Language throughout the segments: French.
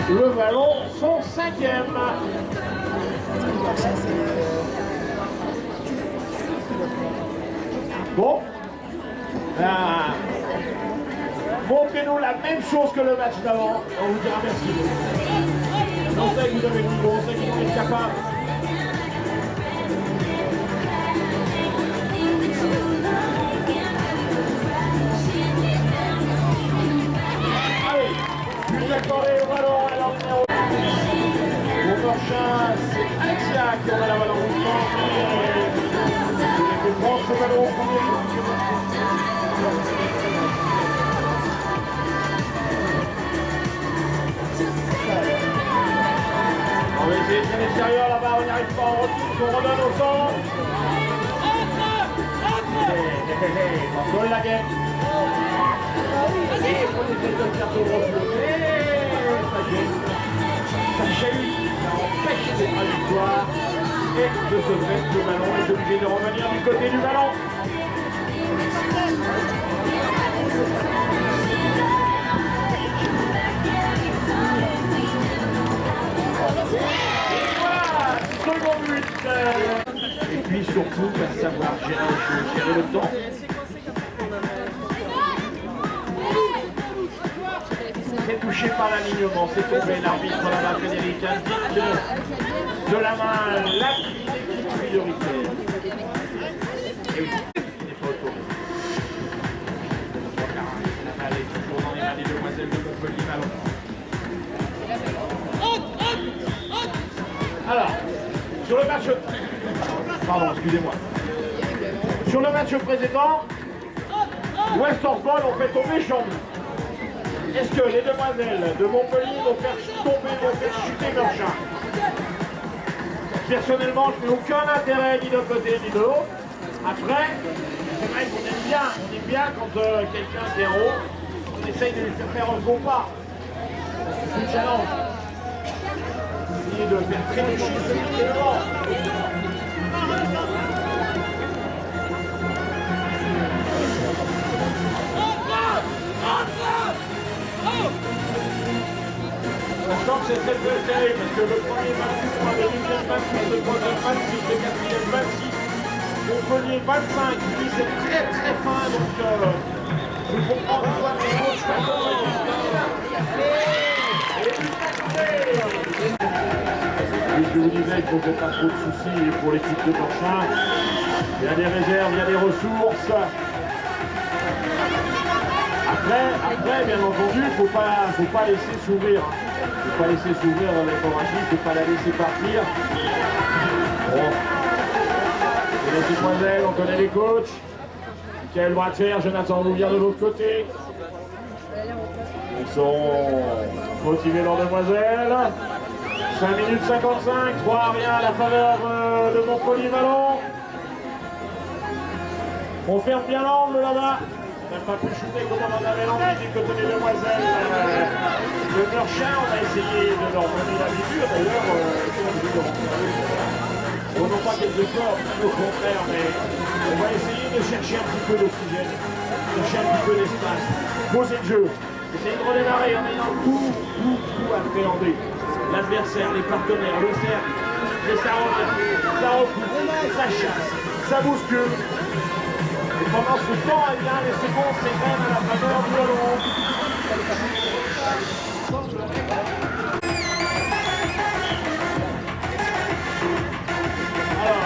Le ballon, son 5e. Bon. Montrez-nous la même chose que le match d'avant. On vous dira merci. On sait que vous avez le niveau, on sait que vous êtes capable. Allez, plus accordé au ballon, alors numéro 1. Au prochain, c'est Alexia qui aura la balle en mouvement. Il fait prendre ce ballon au premier. On va essayer de faire l'extérieur là-bas, on n'y arrive pas, on retrouve, on redonne au centre. Contrôle la game. Et on essaie de faire son refus. Ça chahute, ça empêche la victoire. Et de ce fait, le ballon est obligé de revenir du côté du ballon. Second but. Et puis surtout, savoir gérer les choses, gérer le temps. C'est touché par l'alignement, c'est tombé l'arbitre là-bas, Frédéric, indique de la main l'équipe prioritaire. Et oui, il n'est pas autorisé. La balle est toujours dans les mains des demoiselles de Montpellier Ballon. Alors, sur le match... Pardon, excusez-moi. Sur le match précédent, West Horsball ont fait tomber Chambly. Est-ce que les demoiselles de Montpellier vont faire tomber, vont faire chuter Meurchin? Personnellement, je n'ai aucun intérêt ni d'un côté ni de l'autre. Après, c'est vrai qu'on aime bien quand quelqu'un qui est en haut, on essaye de lui faire un gros pas. C'est un challenge. De faire trébucher celui qui est devant. On sent que c'est très très serré parce que le premier 28, le deuxième 28, le troisième 26, le quatrième 26, Montpellier 25, lui c'est très très fin donc je comprends pourquoi les coachs je vous disais qu'il ne faut pas trop de soucis pour l'équipe de Meurchin. Il y a des réserves, il y a des ressources. Après bien entendu, il ne faut pas laisser s'ouvrir. Il ne faut pas laisser s'ouvrir l'hémorragie, il ne faut pas la laisser partir. Bon. C'est les demoiselles, on connaît les coachs. Michael Bratcher, Jonathan Louvière de l'autre côté. Ils sont motivés leurs demoiselles. 5 minutes 55, 3 à rien à la faveur de Montpellier Ballon. On ferme bien l'angle là-bas. On n'a pas pu shooter comme on en avait l'envie du côté des demoiselles. Le Meurchin, on a essayé de leur donner la mesure. D'ailleurs, on n'a pas quelque sorte, au contraire, mais on va essayer de chercher un petit peu d'oxygène, chercher un petit peu d'espace, poser le jeu, essayer de redémarrer en ayant tout appréhendé. L'adversaire, les partenaires, le cercle, et ça revient, ça recoupe, ça chasse, ça bouscule. Et pendant ce temps, eh bien, les secondes s'égrènent à la faveur du ballon. Alors,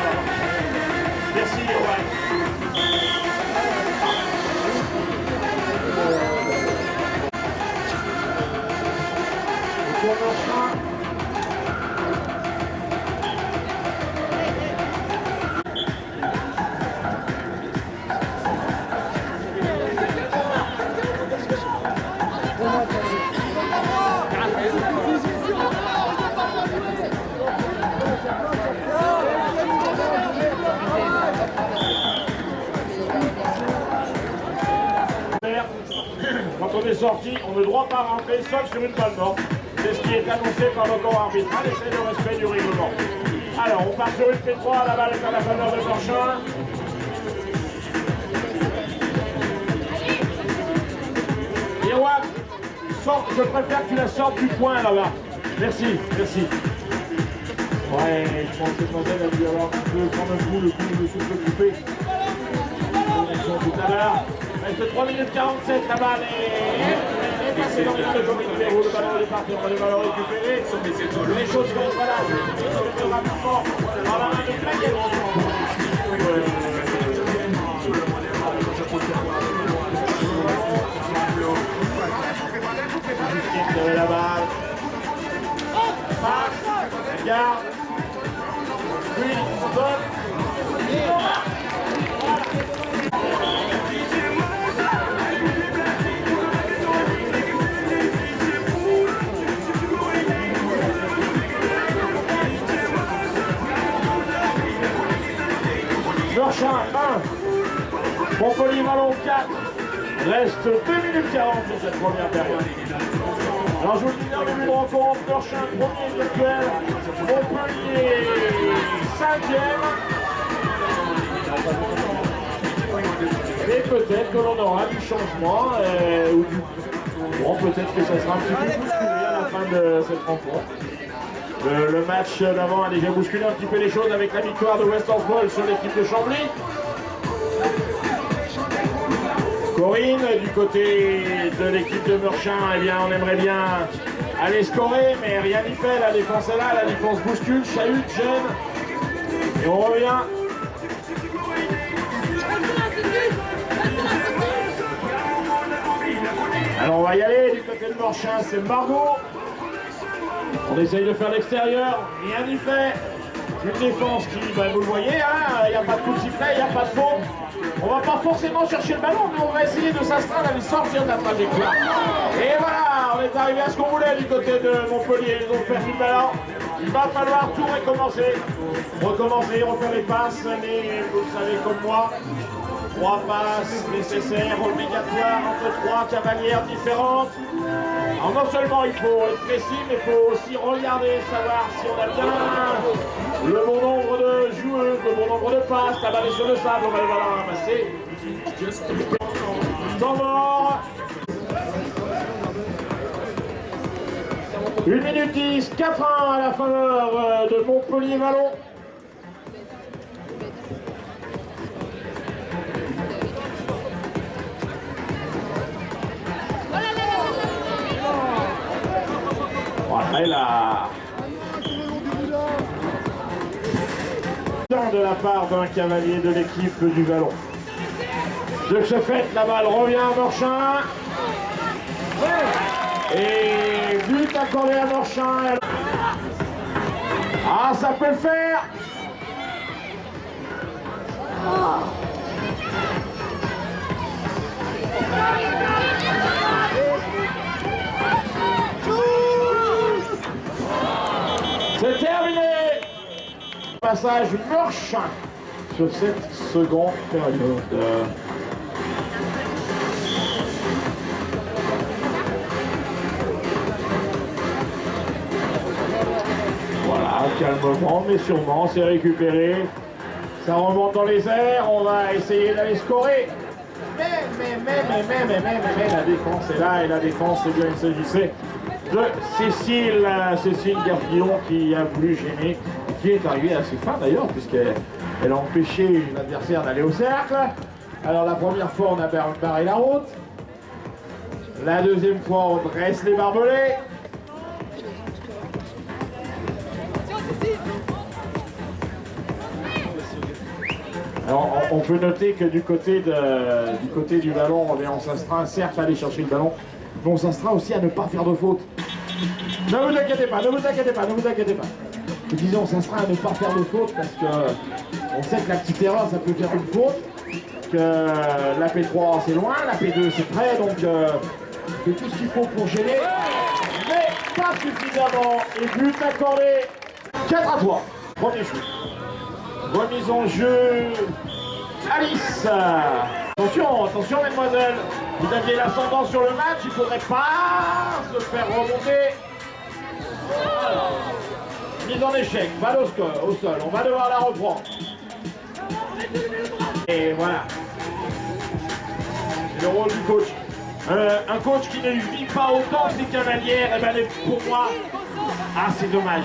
merci Yoann. Quand on est sorti, on ne doit pas rentrer seul sur une balle morte. C'est ce qui est annoncé par le corps arbitral et c'est le respect du règlement. Alors, on part sur une P3, la balle est à la faveur de Meurchin. Erwan, je préfère que tu la sortes du coin là-bas. Merci, merci. Ouais, je pense que mademoiselle a dû avoir un peu prendre un coup, le coup de souffle coupé. Tout à l'heure. Il reste 3 minutes 47, la balle est passée dans les mains de Jean-Michel Perrault. Le ballon est parti, on va le ballon récupéré. Les choses sont pas là. C'est rapidement dans la main de Claguet. Justine qui avait la balle. Passe, garde. Puis, on donne. Meurchin 1, Montpellier Vallon 4, reste 2 minutes 40 sur cette première période. Alors je vous le dis en début de rencontre, Meurchin premier virtuel, Montpellier 5e. Et peut-être que l'on aura du changement, ou du... Bon, peut-être que ça sera un petit peu bousculé à la fin de cette rencontre. Le match d'avant a déjà bousculé un petit peu les choses avec la victoire de Westervoll sur l'équipe de Chambly. Corinne, du côté de l'équipe de Meurchin, eh bien, on aimerait bien aller scorer, mais rien n'y fait. La défense est là, la défense bouscule, chahute, gêne. Et on revient. Alors on va y aller, du côté de Meurchin, c'est Margot. On essaye de faire l'extérieur, rien n'y fait. Une défense qui, vous le voyez, il n'y a pas de coup de sifflet, il n'y a pas de faute. On va pas forcément chercher le ballon, mais on va essayer de s'astreindre à lui sortir de la trajectoire. Et voilà, on est arrivé à ce qu'on voulait du côté de Montpellier. Ils ont perdu le ballon. Il va falloir tout recommencer. Refaire les passes, mais vous le savez comme moi, 3 passes nécessaires, obligatoires, entre 3 cavalières différentes. Alors non seulement il faut être précis, mais il faut aussi regarder, savoir si on a bien le bon nombre de joueuses, le bon nombre de passes. La balle est sur le sable, on va la ramasser. Temps mort. 1 minute 10, 4-1 à la faveur de Montpellier Vallon. Voilà, et là. De la part d'un cavalier de l'équipe du Vallon. De ce fait, la balle revient à Meurchin. Et but accordé à Meurchin. Ah, ça peut le faire. C'est terminé. Passage Meurchin sur cette seconde période. Voilà, calmement mais sûrement, c'est récupéré. Ça remonte dans les airs, on va essayer d'aller scorer. Mais, la défense est là, et la défense, eh bien, il s'agissait de Cécile Garpillon qui a voulu gêner, qui est arrivée assez fin d'ailleurs, puisqu'elle a empêché l'adversaire d'aller au cercle. Alors la première fois, on a barré la route. La deuxième fois, on dresse les barbelés. Alors, on peut noter que du côté du ballon, on s'astreint certes à aller chercher le ballon, mais on s'astreint aussi à ne pas faire de faute. Ne vous inquiétez pas, ne vous inquiétez pas, ne vous inquiétez pas. Disons, on s'astreint à ne pas faire de faute parce que on sait que la petite erreur, ça peut faire une faute, que la P3 c'est loin, la P2 c'est près, donc on fait tout ce qu'il faut pour gêner, mais pas suffisamment. Et but accordé, 4-3. Premier shoot. Remise en jeu, Alice. Attention mesdemoiselles, vous aviez l'ascendant sur le match, il ne faudrait pas se faire remonter. Alors, mise en échec, balle au sol, on va devoir la reprendre. Et voilà, c'est le rôle du coach. un coach qui ne vit pas autant que ses cavalières, et ben pour moi, c'est dommage.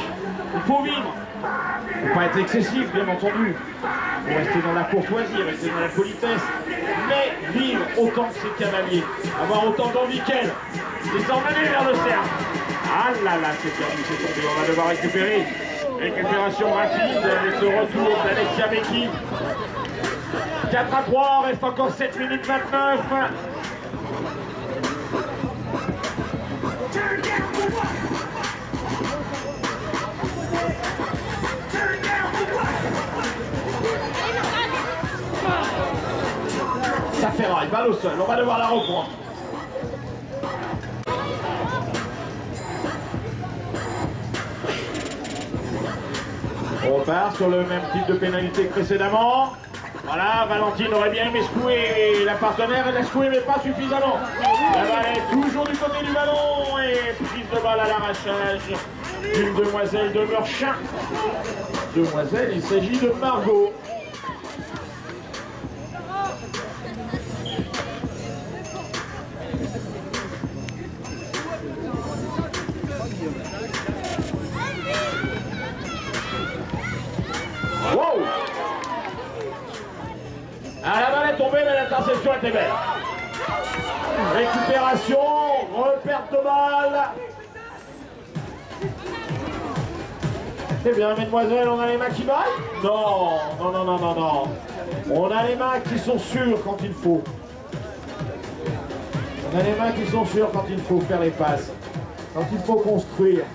Il faut vivre. Il ne faut pas être excessif, bien entendu. Il faut rester dans la courtoisie, rester dans la politesse, mais vivre autant que ses cavaliers, avoir autant d'envie qu'elle, les emmener vers le cercle. Ah là là, c'est perdu, c'est tombé, on va devoir récupérer. Récupération rapide avec ce retour d'Alexia Meki. 4-3, reste encore 7 minutes 29. Ça fait rail, balle au sol, on va devoir la reprendre. On repart sur le même type de pénalité que précédemment. Voilà, Valentine aurait bien aimé secouer la partenaire, elle l'a secoué mais pas suffisamment. La balle est toujours du côté du ballon et prise de balle à l'arrachage d'une demoiselle de Meurchin. Demoiselle, il s'agit de Margot. Wow! La balle est tombée, mais l'interception était belle. Récupération, reperte de balle. C'est bien, mesdemoiselles, on a les mains qui baillent? Non, non, non, non, non, non. On a les mains qui sont sûres quand il faut. On a les mains qui sont sûres quand il faut faire les passes. Quand il faut construire.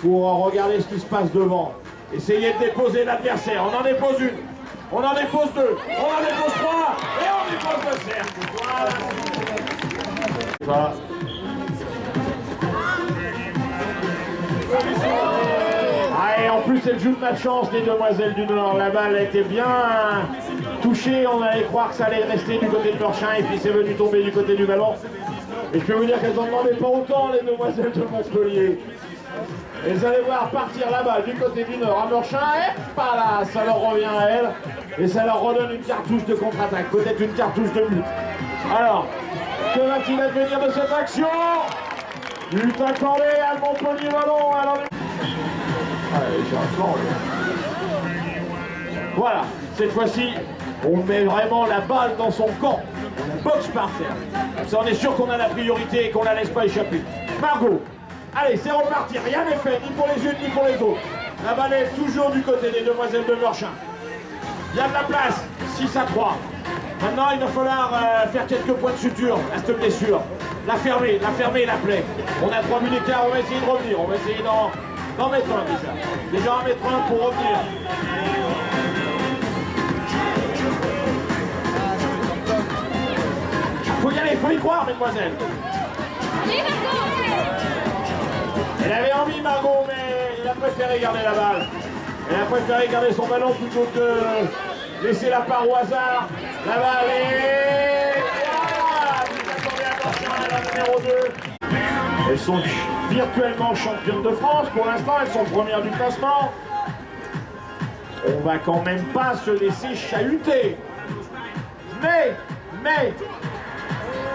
Pour regarder ce qui se passe devant. Essayer de déposer l'adversaire. On en dépose une. On en dépose deux. On en dépose trois. Et on dépose le cercle. Voilà. Et en plus, elle joue de malchance, les demoiselles du Nord. La balle était bien touchée. On allait croire que ça allait rester du côté de Meurchin. Et puis c'est venu tomber du côté du ballon. Et je peux vous dire qu'elles n'en demandaient pas autant, les demoiselles de Montpellier. Et vous allez voir partir la balle du côté du Nord à Meurchin, et pas là, ça leur revient à elle, et ça leur redonne une cartouche de contre-attaque, peut-être une cartouche de but. Alors, que va-t-il advenir de cette action? But accordé à Montpellier Ballon. Alors... Allez, j'ai un plan, là. Voilà, cette fois-ci, on met vraiment la balle dans son camp. On la boxe par terre. Ça, on est sûr qu'on a la priorité et qu'on la laisse pas échapper. Margot. Allez, c'est reparti, rien n'est fait, ni pour les unes ni pour les autres. La balle est toujours du côté des demoiselles de Meurchin. Il y a de la place, 6-3. Maintenant, il va falloir faire quelques points de suture à cette blessure. La fermer, la plaie. On a 3 minutes d'écart, on va essayer de revenir. On va essayer d'en mettre un déjà. Déjà en mettre un pour revenir. Faut y aller, faut y croire, mesdemoiselles. Elle avait envie, Margot, mais elle a préféré garder la balle. Elle a préféré garder son ballon plutôt que laisser la part au hasard. La balle est... Voilà, la numéro 2. Elles sont virtuellement championnes de France. Pour l'instant, elles sont premières du classement. On va quand même pas se laisser chahuter. Mais,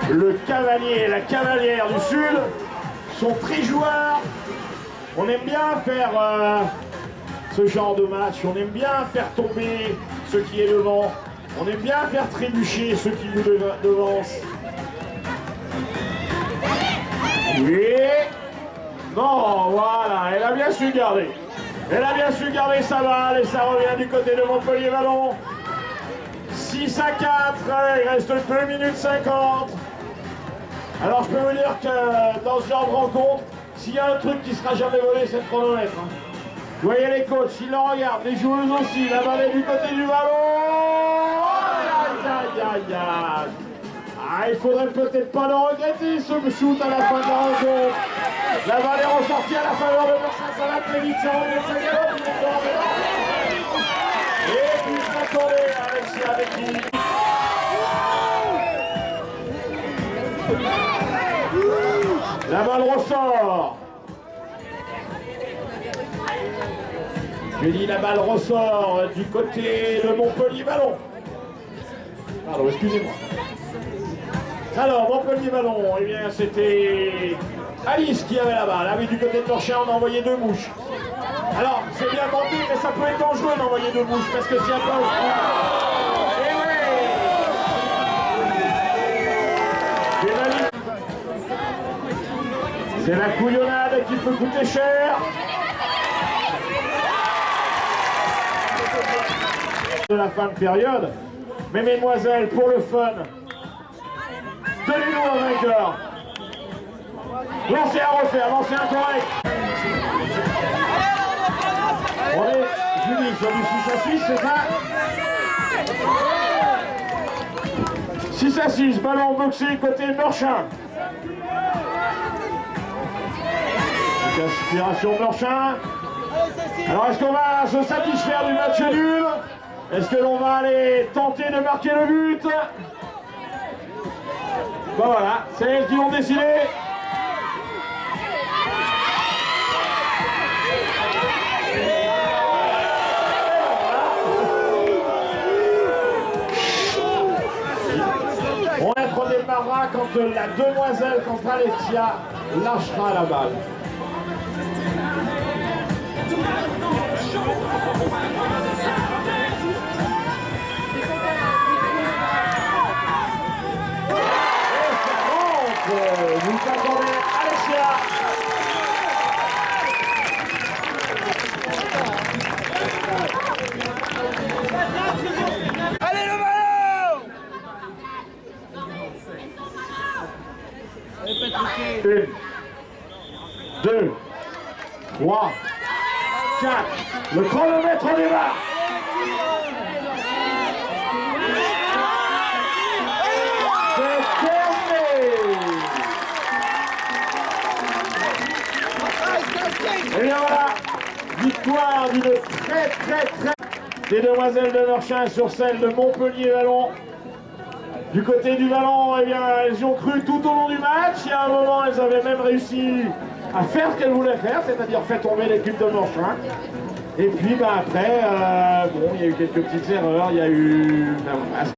le cavalier et la cavalière du Sud sont très joueurs. On aime bien faire ce genre de match. On aime bien faire tomber ceux qui est devant. On aime bien faire trébucher ceux qui nous devancent. Oui. Non, voilà, elle a bien su garder. Elle a bien su garder sa balle et ça revient du côté de Montpellier Ballon. 6-4, il reste 2 minutes 50. Alors je peux vous dire que dans ce genre de rencontre, s'il y a un truc qui sera jamais volé, c'est le chronomètre. Vous voyez les coachs, ils le regardent, les joueuses aussi, la balle est du côté du ballon. Aïe, aïe, aïe, aïe. Il faudrait peut-être pas le regretter, ce shoot à la fin de la rencontre. La balle est ressortie à la faveur de Meurchin, ça va très vite, ça revient, ça galope. Et puis s'accorder avec qui. La balle ressort. Je dis la balle ressort du côté de Montpellier Ballon. Pardon, excusez-moi. Alors, Montpellier Vallon, eh bien c'était Alice qui avait la balle. Ah oui, du côté de Morchin, on a envoyé 2 mouches. Alors, c'est bien tenté, mais ça peut être dangereux d'envoyer 2 mouches, parce que s'il n'y a pas au fond... Eh oui! C'est la couillonnade qui peut coûter cher. De la fin de période. Mais mesdemoiselles, pour le fun, donnez-nous un vainqueur. Lancez à refaire, lancez un correct. On est, Julie, sur du 6 à 6, c'est ça? 6 à 6, ballon boxé côté Meurchin. Aspiration Meurchin. Alors est-ce qu'on va se satisfaire du match nul? Est-ce que l'on va aller tenter de marquer le but? Ben voilà, c'est elles qui l'ont décidé. On redémarrera quand la demoiselle, quand Alexia lâchera la balle. Vous attendez Alexia. Allez le ballon! 1, 2, 3, 4. Le chronomètre démarre. C'est terminé. Et bien voilà, victoire d'une très des demoiselles de Meurchin sur celle de Montpellier-Vallon. Du côté du Vallon, eh bien, elles y ont cru tout au long du match. Il y a un moment, elles avaient même réussi à faire ce qu'elles voulaient faire, c'est-à-dire faire tomber l'équipe de Meurchin. Et puis, après, bon, il y a eu quelques petites erreurs, il y a eu...